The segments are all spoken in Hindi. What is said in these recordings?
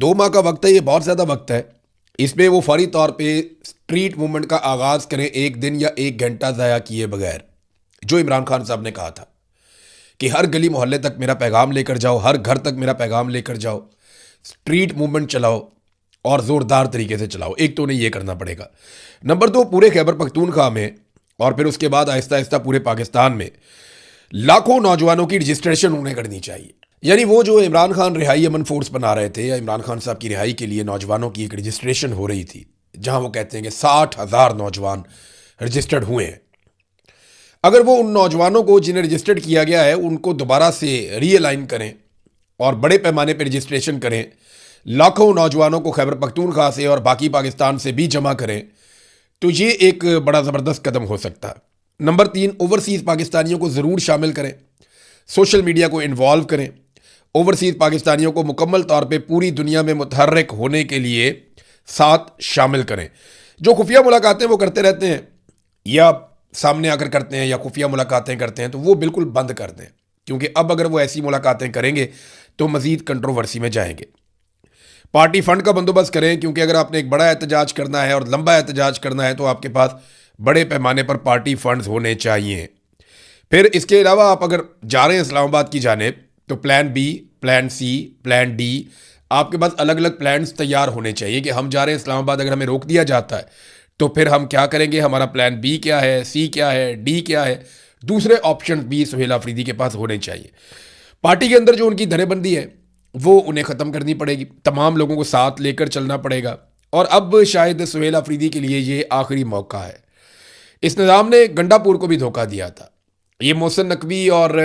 2 माह का वक्त है, ये बहुत ज़्यादा वक्त है। इसमें वो फौरी तौर पे स्ट्रीट मूवमेंट का आगाज़ करें 1 दिन या 1 घंटा ज़ाया किए बगैर। जो इमरान खान साहब ने कहा था कि हर गली मोहल्ले तक मेरा पैगाम लेकर जाओ, हर घर तक मेरा पैगाम लेकर जाओ, स्ट्रीट मूवमेंट चलाओ और ज़ोरदार तरीके से चलाओ। एक तो उन्हें ये करना पड़ेगा। नंबर 2, पूरे खैबर पख्तूनख्वा में और फिर उसके बाद आहिस्ता आहिस्ता पूरे पाकिस्तान में लाखों नौजवानों की रजिस्ट्रेशन उन्हें करनी चाहिए। यानी वो जो इमरान खान रिहाई अमन फोर्स बना रहे थे या इमरान खान साहब की रिहाई के लिए नौजवानों की एक रजिस्ट्रेशन हो रही थी, जहां वो कहते हैं कि 60,000 नौजवान रजिस्टर्ड हुए हैं। अगर वो उन नौजवानों को जिन्हें रजिस्टर्ड किया गया है उनको दोबारा से रीअलाइन करें और बड़े पैमाने पर रजिस्ट्रेशन करें, लाखों नौजवानों को खैबर पख्तूनख्वा से और बाकी पाकिस्तान से भी जमा करें, तो ये एक बड़ा ज़बरदस्त कदम हो सकता है। नंबर 3, ओवरसीज़ पाकिस्तानियों को ज़रूर शामिल करें, सोशल मीडिया को इन्वॉल्व करें, ओवरसीज़ पाकिस्तानियों को मुकम्मल तौर पे पूरी दुनिया में मुतहर्रिक होने के लिए साथ शामिल करें। जो खुफिया मुलाकातें वो करते रहते हैं या सामने आकर करते हैं या खुफिया मुलाकातें करते हैं, तो वो बिल्कुल बंद कर दें, क्योंकि अब अगर वो ऐसी मुलाकातें करेंगे तो मज़ीद कंट्रोवर्सी में जाएंगे। पार्टी फंड का बंदोबस्त करें, क्योंकि अगर आपने एक बड़ा एहतजाज करना है और लंबा एहतजाज करना है तो आपके पास बड़े पैमाने पर पार्टी फंड्स होने चाहिए। फिर इसके अलावा आप अगर जा रहे हैं इस्लामाबाद की जानिब, तो plan B, plan C, plan D, आपके पास अलग अलग प्लान्स तैयार होने चाहिए कि हम जा रहे हैं इस्लामाबाद, अगर हमें रोक दिया जाता है तो फिर हम क्या करेंगे, हमारा प्लान बी क्या है, सी क्या है, डी क्या है। दूसरे ऑप्शन भी सुहेल अफरीदी के पास होने चाहिए। पार्टी के अंदर जो उनकी धरेबंदी है वो उन्हें ख़त्म करनी पड़ेगी, तमाम लोगों को साथ लेकर चलना पड़ेगा। और अब शायद सुहेल अफरीदी के लिए ये आखिरी मौका है। इस निज़ाम ने गंडापुर को भी धोखा दिया था। ये मोहसिन नकवी और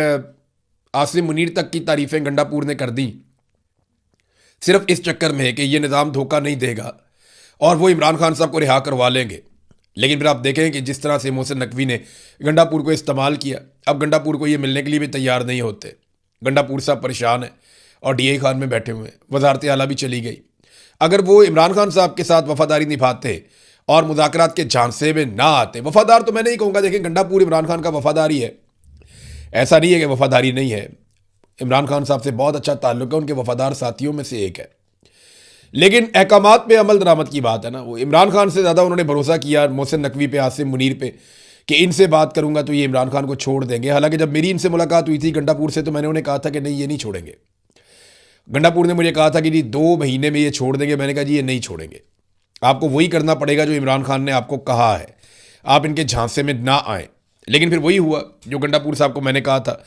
आसिम मुनीर तक की तारीफ़ें गंडापुर ने कर दी, सिर्फ इस चक्कर में कि ये निज़ाम धोखा नहीं देगा और वो इमरान खान साहब को रिहा करवा लेंगे। लेकिन फिर आप देखें कि जिस तरह से मोहसिन नकवी ने गंडापुर को इस्तेमाल किया, अब गंडापुर को ये मिलने के लिए भी तैयार नहीं होते। गंडापुर साहब परेशान है और DI खान में बैठे हुए हैं, वजारत आला भी चली गई। अगर वो इमरान खान साहब के साथ वफादारी निभाते और मुज़ाकरात के झांसे में ना आते, वफादार तो मैं नहीं कहूँगा, देखें गंडापुर इमरान खान का वफादारी है, ऐसा नहीं है कि वफादारी नहीं है। इमरान खान साहब से बहुत अच्छा ताल्लुक है, उनके वफादार साथियों में से एक है। लेकिन अहकामात पे अमल दरामद की बात है ना, वो इमरान खान से ज़्यादा उन्होंने भरोसा किया मोहसिन नकवी पे, आसिम मुनीर पे, कि इनसे बात करूंगा तो ये इमरान खान को छोड़ देंगे। हालांकि जब मेरी इनसे मुलाकात हुई थी गंडापुर से, तो मैंने उन्हें कहा था कि नहीं, ये नहीं छोड़ेंगे। गंडापुर ने मुझे कहा था कि जी 2 महीने में ये छोड़ देंगे। मैंने कहा जी ये नहीं छोड़ेंगे, आपको वही करना पड़ेगा जो इमरान खान ने आपको कहा है, आप इनके झांसे में ना आए। लेकिन फिर वही हुआ जो गंडापुर साहब को मैंने कहा था।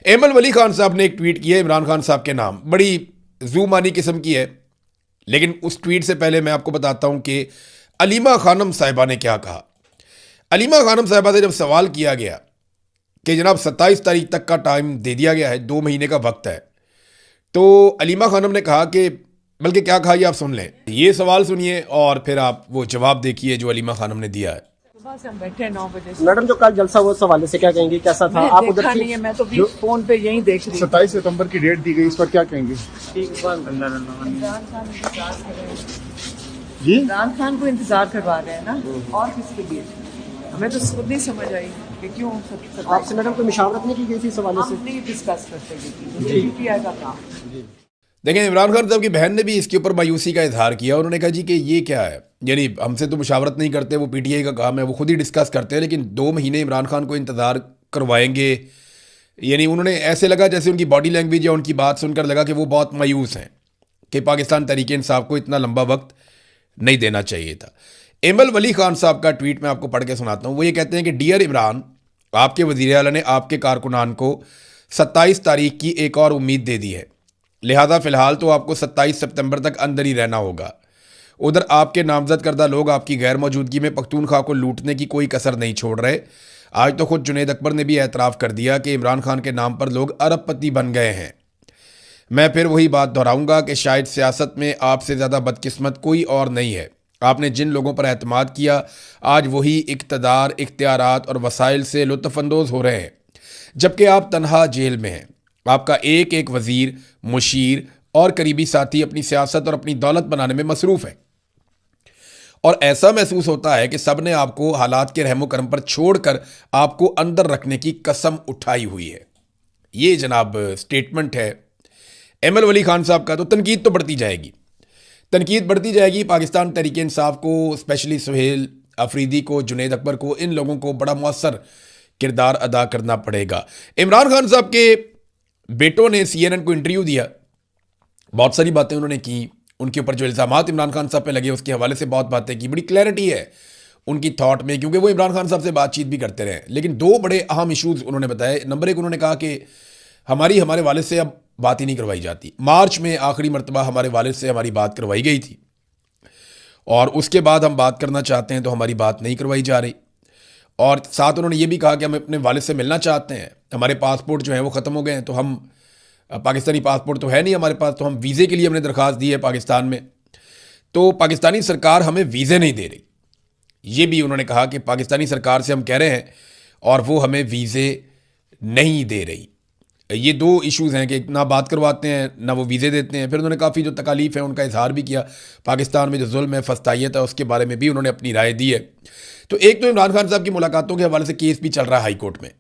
एमल वली खान साहब ने एक ट्वीट किया इमरान खान साहब के नाम, बड़ी जूमानी किस्म की है, लेकिन उस ट्वीट से पहले मैं आपको बताता हूं कि अलीमा खानम साहिबा ने क्या कहा। अलीमा खानम साहिबा से जब सवाल किया गया कि जनाब 27 तारीख तक का टाइम दे दिया गया है, 2 महीने का वक्त है, तो अलीमा खानम ने कहा कि, बल्कि क्या कहा ये आप सुन लें, ये सवाल सुनिए और फिर आप वो जवाब देखिए जो अलीमा खानम ने दिया है। सुबह से हम बैठे 9 बजे से। मैडम जो कल जलसा हुआ उस हवाले से क्या कहेंगे, कैसा था? आप उधर नहीं है, मैं तो भी फोन पे यही देख रही हूँ। 27 सितंबर की डेट दी गई, इस पर क्या कहेंगे? इमरान खान इंतजार कर रहे हैं जी, इमरान खान को इंतजार करवा रहे हैं ना, और किसके लिए? हमें तो खुद नहीं समझ आई कि क्यों आपसे मैडम कोई मुशावरत नहीं की गई थी इस हवाले से? हम नहीं डिस्कस करते PTI का काम। देखें, इमरान खान साहब की बहन ने भी इसके ऊपर मायूसी का इजहार किया। उन्होंने कहा जी कि ये क्या है, यानी हमसे तो मुशावरत नहीं करते, वो PTI का काम है, वो खुद ही डिस्कस करते हैं, लेकिन 2 महीने इमरान खान को इंतज़ार करवाएंगे। यानी उन्होंने ऐसे लगा जैसे उनकी बॉडी लैंग्वेज या उनकी बात सुनकर लगा कि वो बहुत मायूस हैं कि पाकिस्तान तहरीक इंसाफ को इतना लंबा वक्त नहीं देना चाहिए था। एमल वली खान साहब का ट्वीट मैं आपको पढ़ के सुनाता हूँ। वो ये कहते हैं कि डियर इमरान, आपके वज़ीर आला ने आपके कारकुनान को 27 तारीख की एक और उम्मीद दे दी है, लिहाजा फ़िलहाल तो आपको 27 सितंबर तक अंदर ही रहना होगा। उधर आपके नामजद करदा लोग आपकी गैर मौजूदगी में पख्तूनख्वा को लूटने की कोई कसर नहीं छोड़ रहे। आज तो खुद जुनैद अकबर ने भी एतराफ़ कर दिया कि इमरान खान के नाम पर लोग अरबपति बन गए हैं। मैं फिर वही बात दोहराऊंगा कि शायद सियासत में आपसे ज़्यादा बदकिस्मत कोई और नहीं है। आपने जिन लोगों पर एतमाद किया, आज वही इक़्तिदार, इख्तियारात और वसाइल से लुत्फ़अंदोज़ हो रहे हैं, जबकि आप तनहा जेल में हैं। आपका एक एक वज़ीर, मुशीर और करीबी साथी अपनी सियासत और अपनी दौलत बनाने में मसरूफ़ है, और ऐसा महसूस होता है कि सब ने आपको हालात के रहमो करम पर छोड़कर आपको अंदर रखने की कसम उठाई हुई है। ये जनाब स्टेटमेंट है एमल वली खान साहब का। तो तनकीद तो बढ़ती जाएगी, तनकीद बढ़ती जाएगी। पाकिस्तान तहरीक इंसाफ को, स्पेशली सुहेल अफरीदी को, जुनैद अकबर को, इन लोगों को बड़ा मौसर किरदार अदा करना पड़ेगा। इमरान खान साहब के बेटों ने CNN को इंटरव्यू दिया, बहुत सारी बातें उन्होंने की, उनके ऊपर जो इल्ज़ामात इमरान खान साहब पे लगे उसके हवाले से बहुत बातें की। बड़ी क्लैरिटी है उनकी थॉट में, क्योंकि वो इमरान खान साहब से बातचीत भी करते रहे। लेकिन दो बड़े अहम इशूज़ उन्होंने बताए। नंबर एक, उन्होंने कहा कि हमारे वालिद से अब बात ही नहीं करवाई जाती। मार्च में आखिरी मरतबा हमारे वालिद से हमारी बात करवाई गई थी और उसके बाद हम बात करना चाहते हैं तो हमारी बात नहीं करवाई जा रही। और साथ उन्होंने ये भी कहा कि हम अपने वालिद से मिलना चाहते हैं, हमारे पासपोर्ट जो हैं वो ख़त्म हो गए हैं, तो हम पाकिस्तानी पासपोर्ट तो है नहीं हमारे पास, तो हम वीज़े के लिए हमने दरख्वास्त दी है पाकिस्तान में, तो पाकिस्तानी सरकार हमें वीज़े नहीं दे रही। ये भी उन्होंने कहा कि पाकिस्तानी सरकार से हम कह रहे हैं और वो हमें वीज़े नहीं दे रही। ये दो इश्यूज़ हैं कि ना बात करवाते हैं ना वो वीज़े देते हैं। फिर उन्होंने काफ़ी जो तकालीफ है उनका इजहार भी किया, पाकिस्तान में जो जुल्म है, फस्तायत है, उसके बारे में भी उन्होंने अपनी राय दी है। तो एक तो इमरान खान साहब की मुलाकातों के हवाले से केस भी चल रहा है हाई कोर्ट में।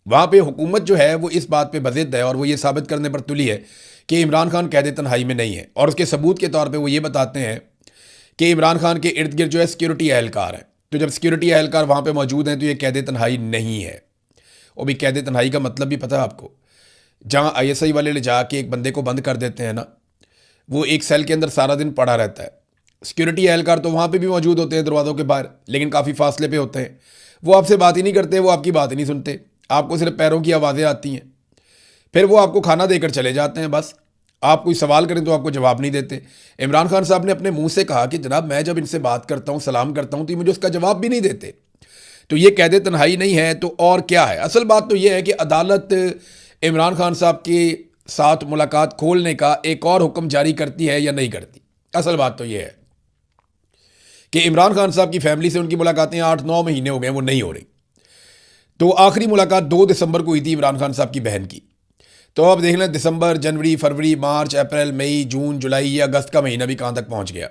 वहाँ पे हुकूमत जो है वो इस बात पे बज़िद है और वो ये साबित करने पर तुली है कि इमरान खान कैद तन्हाई में नहीं है, और उसके सबूत के तौर पे वो ये बताते हैं कि इमरान खान के इर्द गिर्द जो है सिक्योरिटी एहलकार है, तो जब सिक्योरिटी एहलकार वहाँ पे मौजूद हैं तो ये कैद तन्हाई नहीं है। और भी कैद तन्हाई का मतलब भी पता है आपको, जहाँ ISI वाले ले जाके एक बंदे को बंद कर देते हैं ना, वो एक सेल के अंदर सारा दिन पड़ा रहता है। सिक्योरिटी एहलकार तो वहाँ पे भी मौजूद होते हैं दरवाज़ों के बाहर, लेकिन काफ़ी फासले पे होते हैं। वो आपसे बात ही नहीं करते, वो आपकी बात ही नहीं सुनते, आपको सिर्फ पैरों की आवाज़ें आती हैं। फिर वो आपको खाना देकर चले जाते हैं, बस। आप कोई सवाल करें तो आपको जवाब नहीं देते। इमरान खान साहब ने अपने मुंह से कहा कि जनाब मैं जब इनसे बात करता हूँ, सलाम करता हूँ, तो ये मुझे उसका जवाब भी नहीं देते। तो ये कैद तन्हाई नहीं है तो और क्या है? असल बात तो ये है कि अदालत इमरान खान साहब के साथ मुलाकात खोलने का एक और हुक्म जारी करती है या नहीं करती। असल बात तो ये है कि इमरान खान साहब की फैमिली से उनकी मुलाकातें 8-9 महीने हो गए, वो नहीं हो रही। तो आखिरी मुलाकात 2 दिसंबर को हुई थी इमरान खान साहब की बहन की। तो अब देख लें, दिसंबर, जनवरी, फरवरी, मार्च, अप्रैल, मई, जून, जुलाई, या अगस्त का महीना भी कहाँ तक पहुँच गया।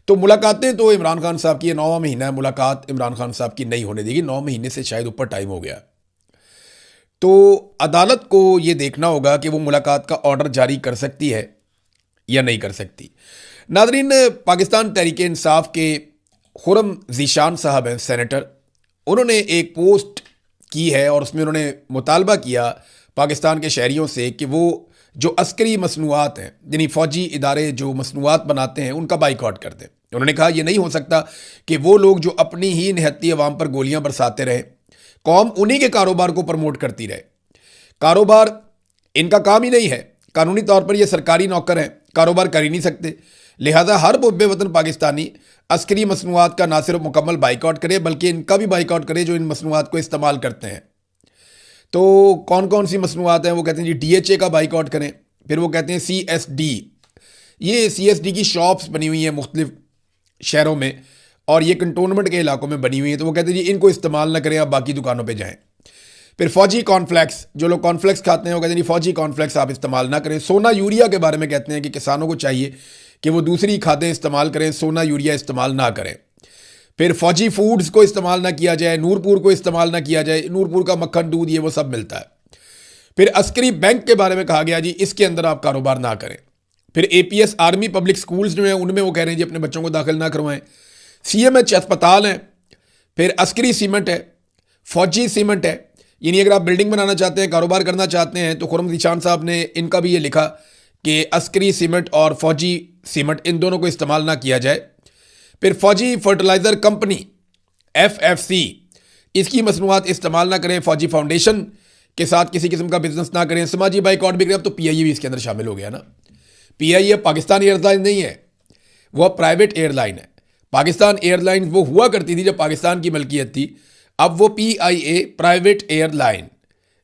तो मुलाकातें तो इमरान खान साहब की, 9वां महीना है, मुलाकात इमरान खान साहब की नहीं होने देगी। 9 महीने से शायद ऊपर टाइम हो गया। तो अदालत को ये देखना होगा कि वो मुलाकात का ऑर्डर जारी कर सकती है या नहीं कर सकती। नाज़रीन, पाकिस्तान तहरीक इंसाफ के खुरम ज़ीशान साहब हैं, सेनेटर, उन्होंने एक पोस्ट की है और उसमें उन्होंने मुतालबा किया पाकिस्तान के शहरियों से कि वो जो अस्करी मसनूआत हैं, यानी फ़ौजी इदारे जो मसनूआत बनाते हैं, उनका बाइकआउट कर दें। उन्होंने कहा ये नहीं हो सकता कि वो लोग जो अपनी ही निहत्ती अवाम पर गोलियां बरसाते रहे, कौम उन्हीं के कारोबार को प्रमोट करती रहे। कारोबार इनका काम ही नहीं है, कानूनी तौर पर ये सरकारी नौकर हैं, कारोबार कर ही नहीं सकते। लिहाजा हर मुब्बे वतन पाकिस्तानी अस्करी मसनूआत का ना सिर्फ मुकम्मल बाइकआउट करे बल्कि इनका भी बाइकआउट करे जो इन मसनूआत को इस्तेमाल करते हैं। तो कौन कौन सी मसनूआत हैं? वो कहते हैं जी DHA का बाइकआउट करें, फिर वो कहते हैं CSD, ये CSD की शॉप्स बनी हुई हैं मुख्तलिफ शहरों में और ये कंटोनमेंट के इलाकों में बनी हुई है, तो वो कहते हैं जी इनको इस्तेमाल ना करें, आप बाकी दुकानों पे जाएं। फिर फौजी कॉर्नफ्लेक्स, जो लोग कॉर्नफ्लेक्स खाते हैं वो कहते हैं जी फौजी कॉर्नफ्लेक्स आप इस्तेमाल ना करें। सोना यूरिया के बारे में कहते हैं कि किसानों को चाहिए कि वो दूसरी खादें इस्तेमाल करें, सोना यूरिया इस्तेमाल ना करें। फिर फौजी फूड्स को इस्तेमाल ना किया जाए, नूरपुर को इस्तेमाल ना किया जाए, नूरपुर का मक्खन, दूध, ये वो सब मिलता है। फिर अस्करी बैंक के बारे में कहा गया जी इसके अंदर आप कारोबार ना करें। फिर APS आर्मी पब्लिक स्कूल्स जो हैं उनमें वो कह रहे हैं जी अपने बच्चों को दाखिल ना करवाएं। CMH अस्पताल हैं, फिर अस्करी सीमेंट है, फौजी सीमेंट है, यानी अगर आप बिल्डिंग बनाना चाहते हैं, कारोबार करना चाहते हैं, तो खुरम ज़ीशान साहब ने इनका भी ये लिखा कि अस्करी सीमेंट और फौजी सीमेंट इन दोनों को इस्तेमाल ना किया जाए। फिर फौजी फर्टिलाइज़र कंपनी FFC, इसकी मसनूआत इस्तेमाल ना करें, फौजी फाउंडेशन के साथ किसी किस्म का बिजनेस ना करें, समाजी बाइकआउट भी करें। अब तो PIA भी इसके अंदर शामिल हो गया ना। PIA पाकिस्तान एयरलाइन नहीं है, वह प्राइवेट एयरलाइन है। पाकिस्तान एयरलाइन वो हुआ करती थी जब पाकिस्तान की मलकियत थी, अब वो PIA प्राइवेट एयरलाइन,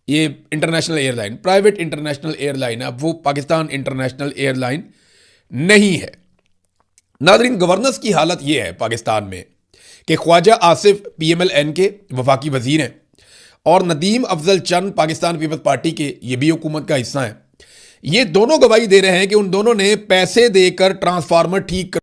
ये international airline, private international airline है, अब वो पाकिस्तान इंटरनेशनल एयरलाइन नहीं है। नाज़रीन, गवर्नेंस की हालत ये है पाकिस्तान में कि ख्वाजा आसिफ PMLN के वफाकी वजीर हैं और नदीम अफजल चंद पाकिस्तान पीपल्स पार्टी के, ये भी हुकूमत का हिस्सा हैं। ये दोनों गवाही दे रहे हैं कि उन दोनों ने पैसे देकर ट्रांसफार्मर ठीक